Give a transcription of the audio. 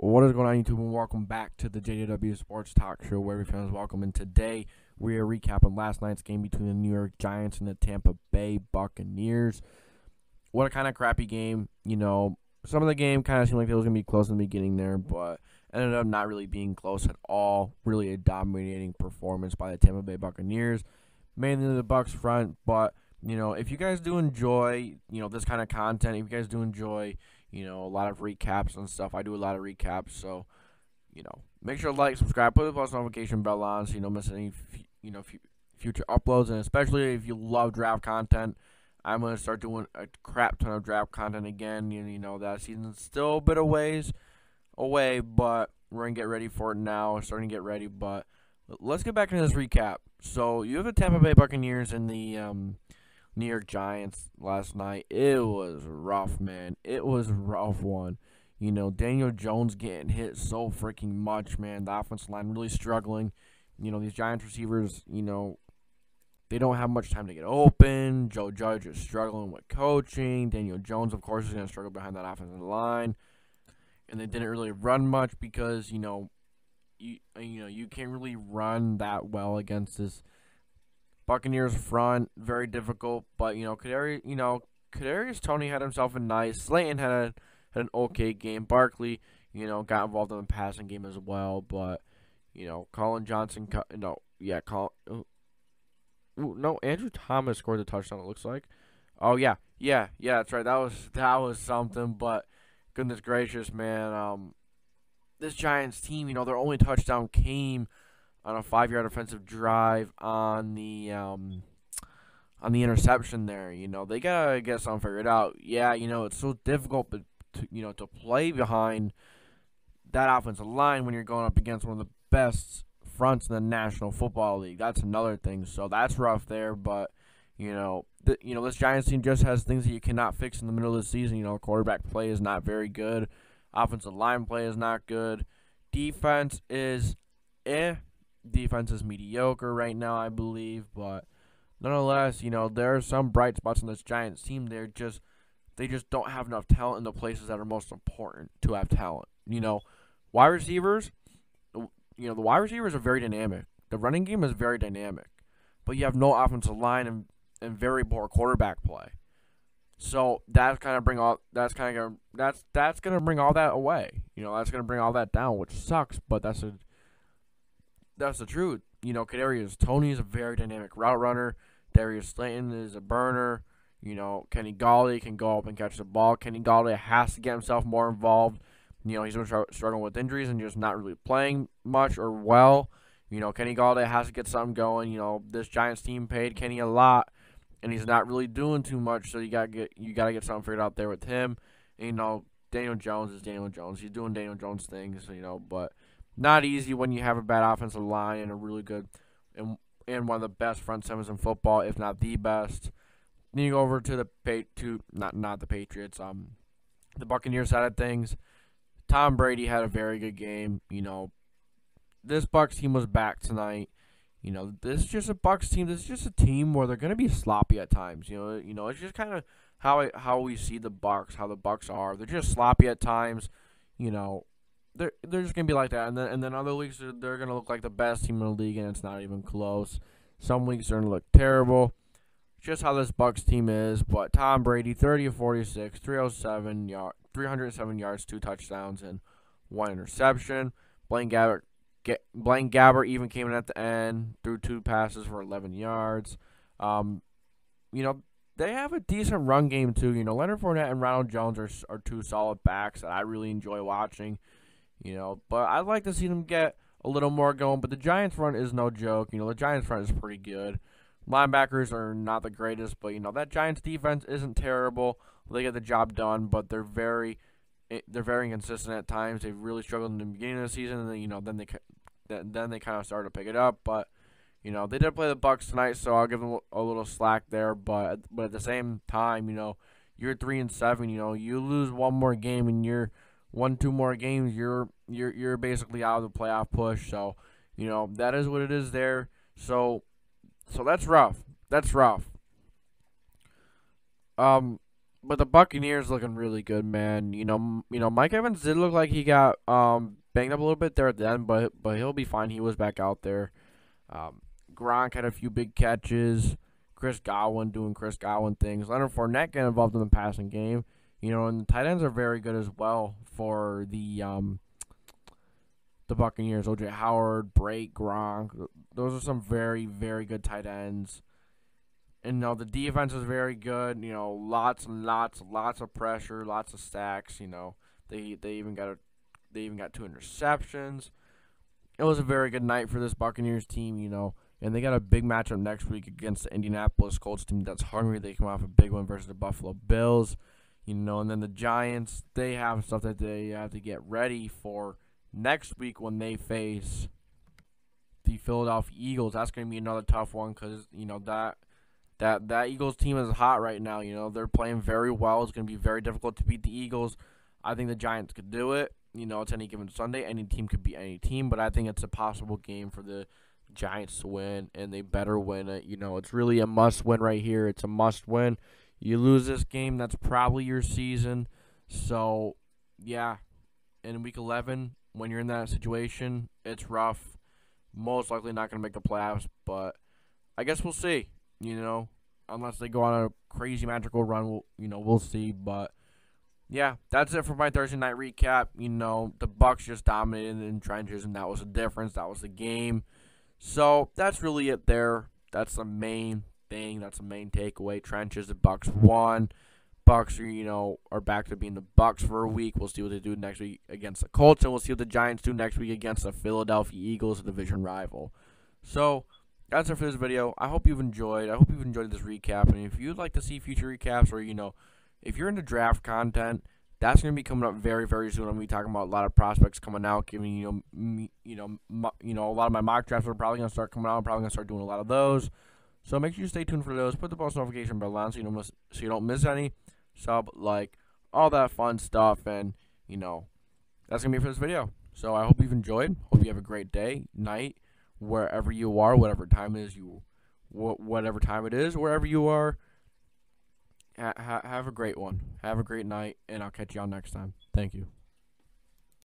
What is going on, YouTube, and welcome back to the JDW Sports Talk Show, where every fan is welcome. And today we are recapping last night's game between the New York Giants and the Tampa Bay Buccaneers. What a kind of crappy game. Some of the game kind of seemed like it was going to be close in the beginning there, but ended up not really being close at all. Really a dominating performance by the Tampa Bay Buccaneers, mainly the Bucs front. But, if you guys do enjoy, this kind of content, if you guys do enjoy a lot of recaps and stuff. I do a lot of recaps, so, make sure to like, subscribe, put the post notification bell on so you don't miss any, future uploads. And especially if you love draft content, I'm going to start doing a crap ton of draft content again. That season's still a bit of ways away, but we're going to get ready for it now. We're starting to get ready, but let's get back into this recap. So, you have the Tampa Bay Buccaneers and the, New York Giants last night. It was rough, man. It was a rough one. Daniel Jones getting hit so freaking much, man. The offensive line really struggling. These Giants receivers, they don't have much time to get open. Joe Judge is struggling with coaching. Daniel Jones, of course, is going to struggle behind that offensive line. And they didn't really run much because, you can't really run that well against this Buccaneers front. Very difficult, but Kadarius Toney had himself a nice. Slayton had an okay game. Barkley, got involved in the passing game as well, but Colin Johnson, Andrew Thomas scored the touchdown. It looks like. Oh yeah, that's right. That was something. But goodness gracious, man, this Giants team, their only touchdown came on a 5-yard offensive drive on the interception there. They gotta get something figured out. Yeah, it's so difficult, but to play behind that offensive line when you're going up against one of the best fronts in the National Football League. That's another thing. So that's rough there. But this Giants team just has things that you cannot fix in the middle of the season. Quarterback play is not very good. Offensive line play is not good. Defense is Defense is mediocre right now, I believe, but nonetheless, there are some bright spots in this Giants team. They just don't have enough talent in the places that are most important to have talent. Wide receivers, the wide receivers are very dynamic. The running game is very dynamic, but you have no offensive line and very poor quarterback play. So that's gonna bring all that away. That's gonna bring all that down, which sucks, but that's the truth. Kadarius Toney is a very dynamic route runner. Darius Slayton is a burner. Kenny Galladay can go up and catch the ball. Kenny Galladay has to get himself more involved. He's been struggling with injuries and just not really playing much or well. Kenny Galladay has to get something going. This Giants team paid Kenny a lot, and he's not really doing too much. So you gotta get something figured out there with him. And, Daniel Jones is Daniel Jones. He's doing Daniel Jones things. But not easy when you have a bad offensive line and a really good and one of the best front sevens in football, if not the best. Then you go over to not the Patriots, the Buccaneers side of things. Tom Brady had a very good game. This Bucs team was back tonight. This is just a Bucs team. This is just a team where they're gonna be sloppy at times. It's just kind of how we see the Bucs, how the Bucs are. They're just sloppy at times. They're just gonna be like that, and then other weeks they're gonna look like the best team in the league, and it's not even close. Some weeks they're gonna look terrible. Just how this Bucs team is. But Tom Brady, 30 of 46, 307 yards, 2 touchdowns, and 1 interception. Blaine Gabbert even came in at the end, threw 2 passes for 11 yards. They have a decent run game too. Leonard Fournette and Ronald Jones are 2 solid backs that I really enjoy watching. But I'd like to see them get a little more going. But the Giants front is no joke. The Giants front is pretty good. Linebackers are not the greatest, but that Giants defense isn't terrible. They get the job done, but they're very inconsistent at times. They've really struggled in the beginning of the season, and then they kind of started to pick it up. But they did play the Bucs tonight, so I'll give them a little slack there. But at the same time, you're 3-7. You lose one more game, and you're 1-2 more games, you're basically out of the playoff push. So, that is what it is there. So that's rough. But the Buccaneers looking really good, man. Mike Evans did look like he got banged up a little bit there at the end, but he'll be fine. He was back out there. Um, Gronk had a few big catches. Chris Godwin doing Chris Godwin things. Leonard Fournette getting involved in the passing game. And the tight ends are very good as well for the Buccaneers. O.J. Howard, Brake, Gronk. Those are some very, very good tight ends. And the defense is very good. Lots and lots of pressure, lots of stacks. They even got 2 interceptions. It was a very good night for this Buccaneers team. And they got a big matchup next week against the Indianapolis Colts team that's hungry. They come off a big one versus the Buffalo Bills. And then the Giants, they have stuff that they have to get ready for next week when they face the Philadelphia Eagles. That's going to be another tough one because, that Eagles team is hot right now. They're playing very well. It's going to be very difficult to beat the Eagles. I think the Giants could do it. It's any given Sunday. Any team could beat any team, but I think it's a possible game for the Giants to win, and they better win it. It's really a must-win right here. It's a must-win. You lose this game, that's probably your season. So, yeah, in Week 11, when you're in that situation, it's rough. Most likely not going to make the playoffs, but I guess we'll see. Unless they go on a crazy magical run, we'll see. But yeah, that's it for my Thursday night recap. The Bucs just dominated in trenches, and that was the difference. That was the game. So that's really it there. That's the main thing. That's the main takeaway. Trenches, the Bucs won. Bucs are back to being the Bucs for a week. We'll see what they do next week against the Colts, and we'll see what the Giants do next week against the Philadelphia Eagles, a division rival. So that's it for this video. I hope you've enjoyed. I hope you've enjoyed this recap. And if you'd like to see future recaps, or if you're into draft content, that's going to be coming up very, very soon. I'm going to be talking about a lot of prospects coming out, giving a lot of my mock drafts are probably going to start coming out. I'm probably going to start doing a lot of those. So make sure you stay tuned for those. Put the post notification bell on so you don't miss any. Sub, like, all that fun stuff, and that's going to be it for this video. So I hope you've enjoyed. Hope you have a great day, night, wherever you are, whatever time it is wherever you are. Have a great one. Have a great night, and I'll catch you all next time. Thank you.